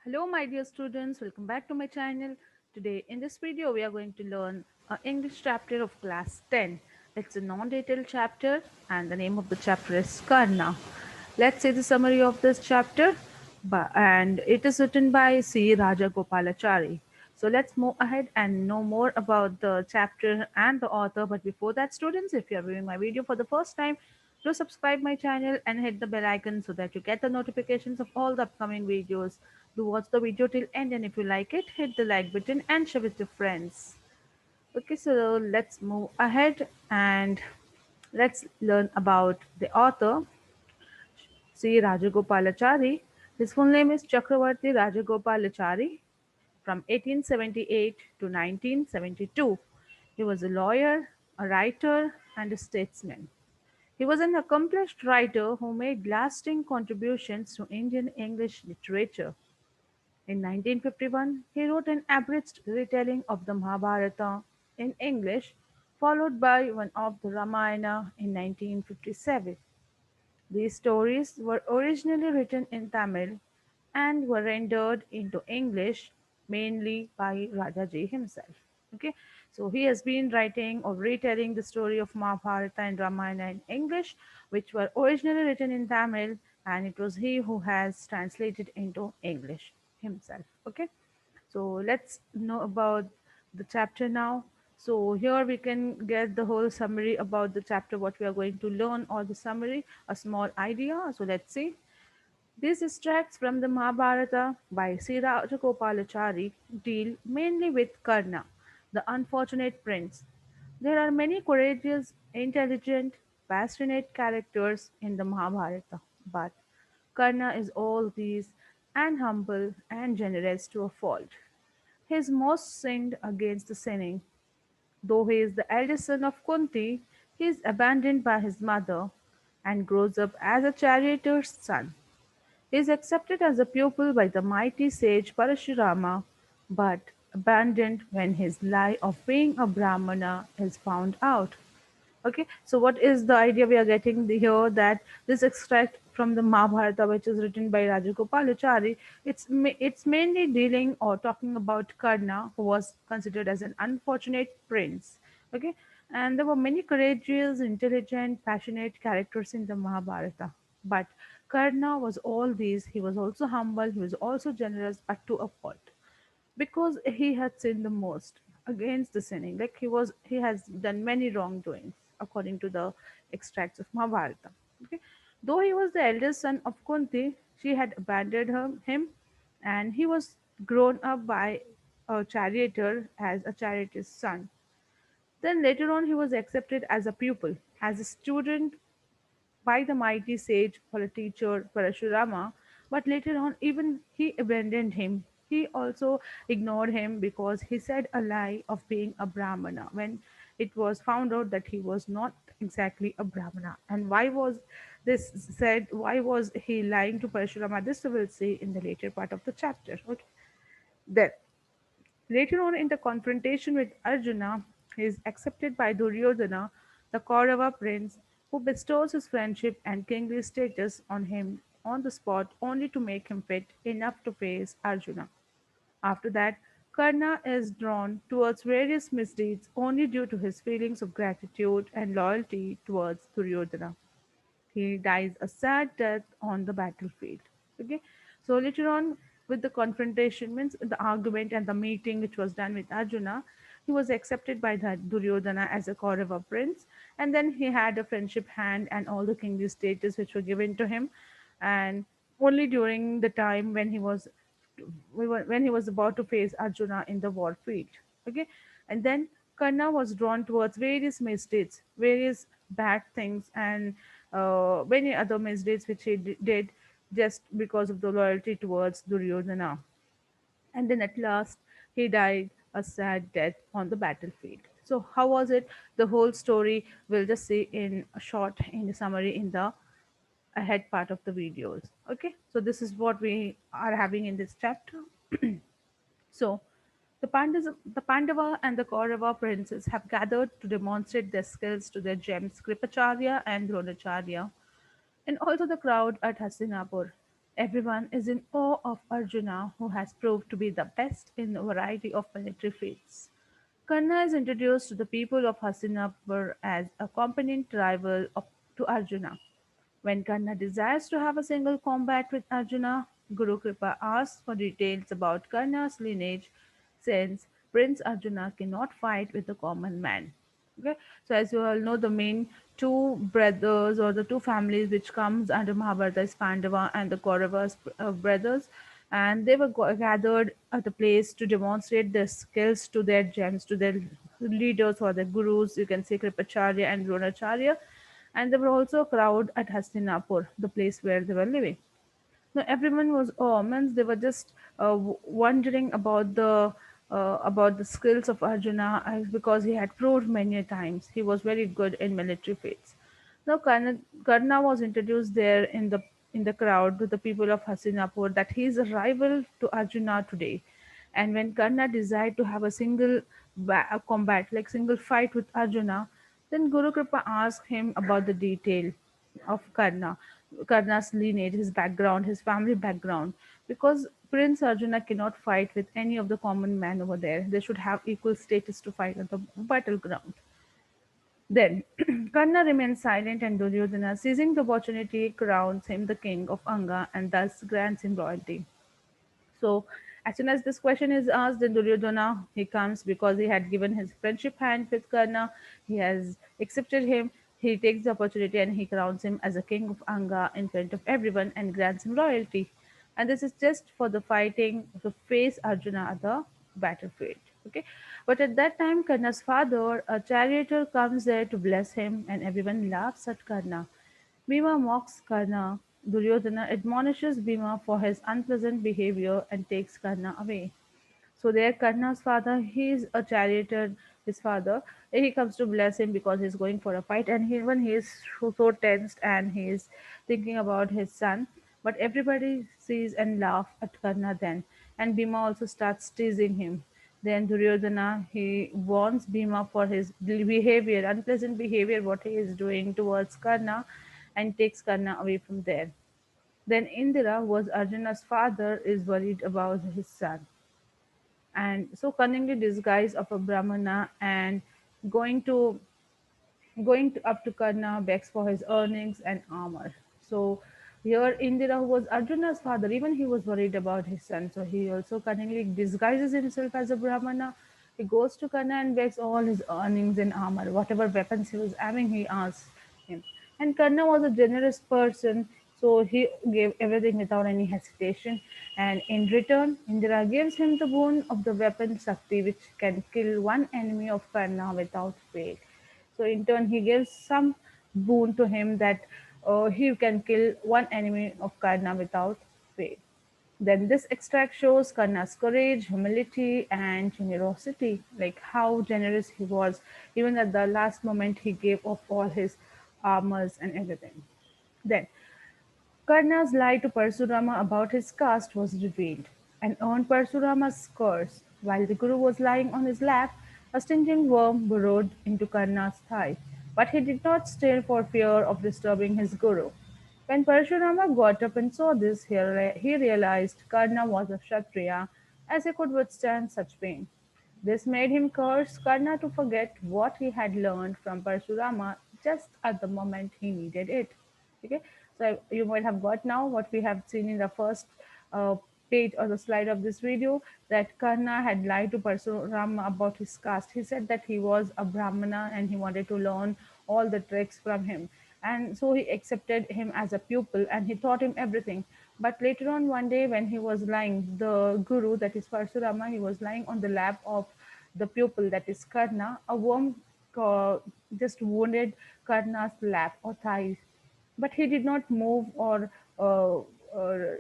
Hello my dear students, welcome back to my channel. Today in this video we are going to learn an English chapter of class 10. It's a non-detailed chapter and the name of the chapter is Karna. Let's see the summary of this chapter and it is written by C. Rajagopalachari. So let's move ahead and know more about the chapter and the author. But before that students, if you are viewing my video for the first time, do subscribe my channel and hit the bell icon so that you get the notifications of all the upcoming videos. Do watch the video till end and if you like it, hit the like button and share with your friends. Okay, so let's move ahead and let's learn about the author, C. Rajagopalachari. His full name is Chakravarti Rajagopalachari from 1878 to 1972. He was a lawyer, a writer, and a statesman. He was an accomplished writer who made lasting contributions to Indian English literature. In 1951, he wrote an abridged retelling of the Mahabharata in English, followed by one of the Ramayana in 1957. These stories were originally written in Tamil and were rendered into English mainly by Rajaji himself. Okay, so he has been writing or retelling the story of Mahabharata and Ramayana in English, which were originally written in Tamil, and it was he who has translated into English himself. Okay, so let's know about the chapter now. So here we can get the whole summary about the chapter, what we are going to learn, or the summary, a small idea. So let's see. These extracts from the Mahabharata by Sriraj Gopalachari deal mainly with Karna, the unfortunate prince. There are many courageous, intelligent, passionate characters in the Mahabharata, but Karna is all these and humble and generous to a fault. He is most sinned against the sinning. Though he is the eldest son of Kunti, he is abandoned by his mother and grows up as a charioteer's son. He is accepted as a pupil by the mighty sage Parashurama, but abandoned when his lie of being a Brahmana is found out. Okay, so what is the idea we are getting here, that this extract from the Mahabharata, which is written by Rajagopalachari, it's mainly dealing or talking about Karna, who was considered as an unfortunate prince. Okay, and there were many courageous, intelligent, passionate characters in the Mahabharata, but Karna was all these. He was also humble, he was also generous, but to a fault, because he had sinned the most against the sinning. Like he has done many wrongdoings according to the extracts of Mahabharata. Okay, though he was the eldest son of Kunti, she had abandoned him, and he was grown up by a charioteer as a charioteer's son. Then later on, he was accepted as a pupil, as a student by the mighty sage for a teacher Parashurama, but later on even he abandoned him. He also ignored him because he said a lie of being a Brahmana when it was found out that he was not exactly a Brahmana. And why was this said? Why was he lying to Parashurama? This we will see in the later part of the chapter. Okay. Then later on in the confrontation with Arjuna, he is accepted by Duryodhana, the Kaurava prince, who bestows his friendship and kingly status on him on the spot only to make him fit enough to face Arjuna. After that, Karna is drawn towards various misdeeds only due to his feelings of gratitude and loyalty towards Duryodhana. He dies a sad death on the battlefield. Okay, so later on, with the confrontation, means the argument and the meeting which was done with Arjuna, he was accepted by the Duryodhana as a Kaurava prince, and then he had a friendship hand and all the kingly status which were given to him, and only during the time when when he was about to face Arjuna in the war field. Okay, and then Karna was drawn towards various misdeeds, various bad things, and many other misdeeds which he did just because of the loyalty towards Duryodhana. And then at last he died a sad death on the battlefield. So how was it? The whole story we'll just see in a short in the summary in the ahead part of the videos. Okay, so this is what we are having in this chapter. So, the Pandava and the Kaurava princes have gathered to demonstrate their skills to their gems Kripacharya and Dronacharya, and also the crowd at Hastinapur. Everyone is in awe of Arjuna, who has proved to be the best in a variety of military feats. Karna is introduced to the people of Hastinapur as a competent rival to Arjuna. When Karna desires to have a single combat with Arjuna, Guru Kripa asks for details about Karna's lineage, since Prince Arjuna cannot fight with the common man. Okay, so as you all know, the main two brothers or the two families which comes under Mahabharata is Pandava and the Kauravas brothers, and they were gathered at a place to demonstrate their skills to their gems, to their leaders or their gurus. You can say Kripacharya and Dronacharya, and there were also a crowd at Hastinapur, the place where they were living. No, everyone was means they were just wondering about the skills of Arjuna because he had proved many times he was very good in military feats. Now Karna was introduced there in the crowd to the people of Hastinapur that he is a rival to Arjuna today. And when Karna desired to have a combat, like single fight with Arjuna, then Guru Kripa asked him about the detail of Karna's lineage, his background, his family background, because Prince Arjuna cannot fight with any of the common men over there. They should have equal status to fight at the battleground. Then Karna remains silent, and Duryodhana, seizing the opportunity, crowns him the king of Anga and thus grants him royalty. So as soon as this question is asked, then Duryodhana he comes because he had given his friendship hand with Karna. He has accepted him. He takes the opportunity and he crowns him as a king of Anga in front of everyone and grants him royalty. And this is just for the fighting to face Arjuna at the battlefield. Okay, but at that time, Karna's father, a charioteer, comes there to bless him, and everyone laughs at Karna. Bhima mocks Karna. Duryodhana admonishes Bhima for his unpleasant behavior and takes Karna away. So there, Karna's father, he is a charioteer. His father, he comes to bless him because he's going for a fight, and when he is so tensed and he is thinking about his son, but everybody sees and laugh at Karna then, and Bhima also starts teasing him. Then Duryodhana he warns Bhima for his behavior, unpleasant behavior, what he is doing towards Karna, and takes Karna away from there. Then Indira, who was Arjuna's father, is worried about his son and so cunningly disguised of a brahmana and going to up to Karna begs for his earnings and armor. So here Indira, who was Arjuna's father, even he was worried about his son. So he also cunningly disguises himself as a Brahmana. He goes to Karna and begs all his earnings and armor, whatever weapons he was having, he asks him. And Karna was a generous person, so he gave everything without any hesitation. And in return, Indira gives him the boon of the weapon Shakti, which can kill one enemy of Karna without fail. So in turn, he gives some boon to him that he can kill one enemy of Karna without fail. Then this extract shows Karna's courage, humility, and generosity, like how generous he was. Even at the last moment, he gave up all his armors and everything. Then Karna's lie to Parshurama about his caste was revealed, and earned Parshurama's curse. While the Guru was lying on his lap, a stinging worm burrowed into Karna's thigh, but he did not stir for fear of disturbing his Guru. When Parshurama got up and saw this, he realized Karna was a Kshatriya, as he could withstand such pain. This made him curse Karna to forget what he had learned from Parshurama just at the moment he needed it. Okay, so you might have got now what we have seen in the first uh, page or the slide of this video, that Karna had lied to Parshurama about his caste. He said that he was a Brahmana and he wanted to learn all the tricks from him. And so he accepted him as a pupil and he taught him everything. But later on, one day, when he was lying, the guru, that is Parshurama, he was lying on the lap of the pupil, that is Karna. A worm uh, just wounded Karna's lap or thigh, but he did not move or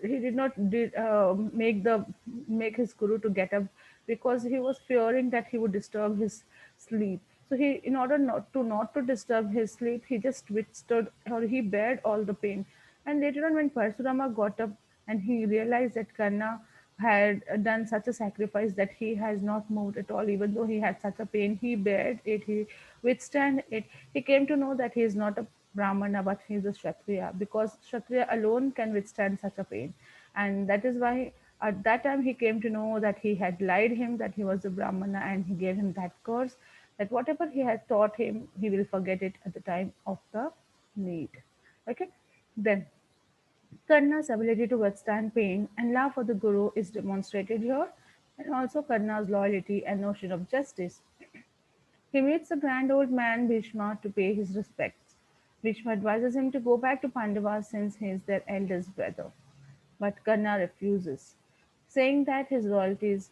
he did not make his guru to get up because he was fearing that he would disturb his sleep. So he, in order not to disturb his sleep, he just withstood or he bared all the pain. And later on, when Parshurama got up and he realized that Karna had done such a sacrifice, that he has not moved at all, even though he had such a pain, he bared it, he withstand it. He came to know that he is not a Brahmana, but he is a Kshatriya, because Kshatriya alone can withstand such a pain. And that is why at that time he came to know that he had lied him, that he was a Brahmana, and he gave him that curse that whatever he had taught him, he will forget it at the time of the need. Okay, then Karna's ability to withstand pain and love for the Guru is demonstrated here, and also Karna's loyalty and notion of justice. He meets the grand old man Bhishma to pay his respects. Bhishma advises him to go back to Pandavas since he is their eldest brother. But Karna refuses, saying that his loyalties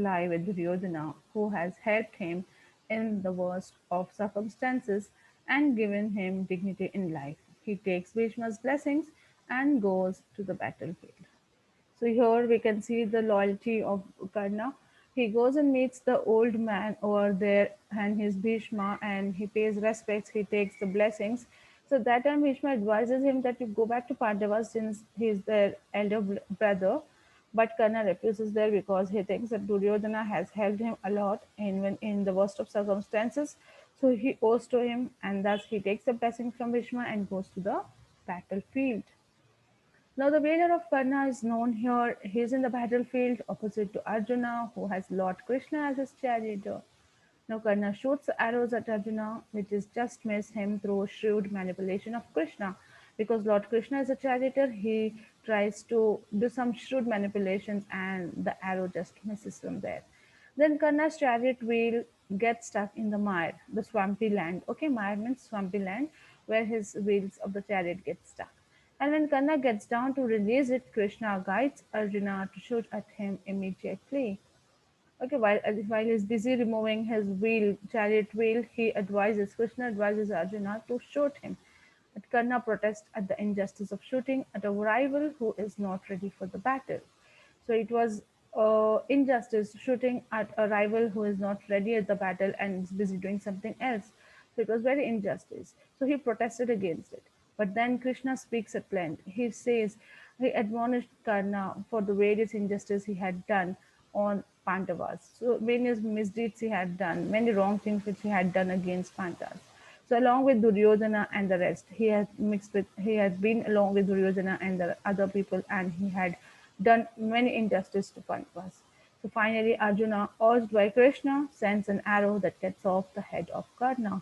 lie with Duryodhana, who has helped him in the worst of circumstances and given him dignity in life. He takes Bhishma's blessings and goes to the battlefield. So here we can see the loyalty of Karna. He goes and meets the old man over there and his Bhishma, and he pays respects, he takes the blessings. So that time Bhishma advises him that you go back to Pandavas since he is their elder brother. But Karna refuses there because he thinks that Duryodhana has helped him a lot in the worst of circumstances. So he owes to him, and thus he takes the blessing from Bhishma and goes to the battlefield. Now, the valor of Karna is known here. He is in the battlefield opposite to Arjuna, who has Lord Krishna as his charioteer. Now, Karna shoots arrows at Arjuna, which is just miss him through shrewd manipulation of Krishna. Because Lord Krishna is a charioteer, he tries to do some shrewd manipulations, and the arrow just misses from there. Then Karna's chariot wheel gets stuck in the mire, the swampy land. Okay, mire means swampy land where his wheels of the chariot get stuck. And when Karna gets down to release it, Krishna guides Arjuna to shoot at him immediately. Okay, while he's busy removing his chariot wheel, Krishna advises Arjuna to shoot him. But Karna protests at the injustice of shooting at a rival who is not ready for the battle. So it was injustice shooting at a rival who is not ready at the battle and is busy doing something else. So it was very injustice. So he protested against it. But then Krishna speaks at length. He admonished Karna for the various injustice he had done on Pandavas. So many misdeeds he had done, many wrong things which he had done against Pandavas. So along with Duryodhana and the rest, he had been along with Duryodhana and the other people, and he had done many injustice to Pandavas. So finally, Arjuna, urged by Krishna, sends an arrow that gets off the head of Karna.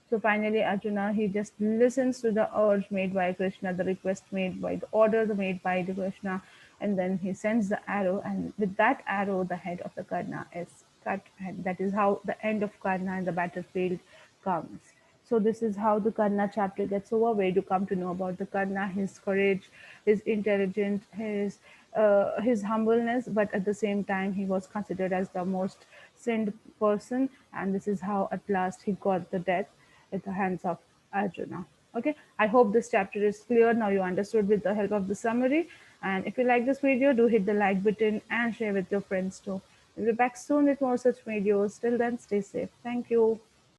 So finally, Arjuna, he just listens to the urge made by Krishna, the request made by the order made by the Krishna, and then he sends the arrow, and with that arrow, the head of the Karna is cut, and that is how the end of Karna in the battlefield comes. So this is how the Karna chapter gets over, where you come to know about the Karna, his courage, his intelligence, his humbleness, but at the same time he was considered as the most sinned person, and this is how at last he got the death at the hands of Arjuna. Okay, I hope this chapter is clear. Now you understood with the help of the summary. And if you like this video, do hit the like button and share with your friends too. We'll be back soon with more such videos. Till then, stay safe. Thank you.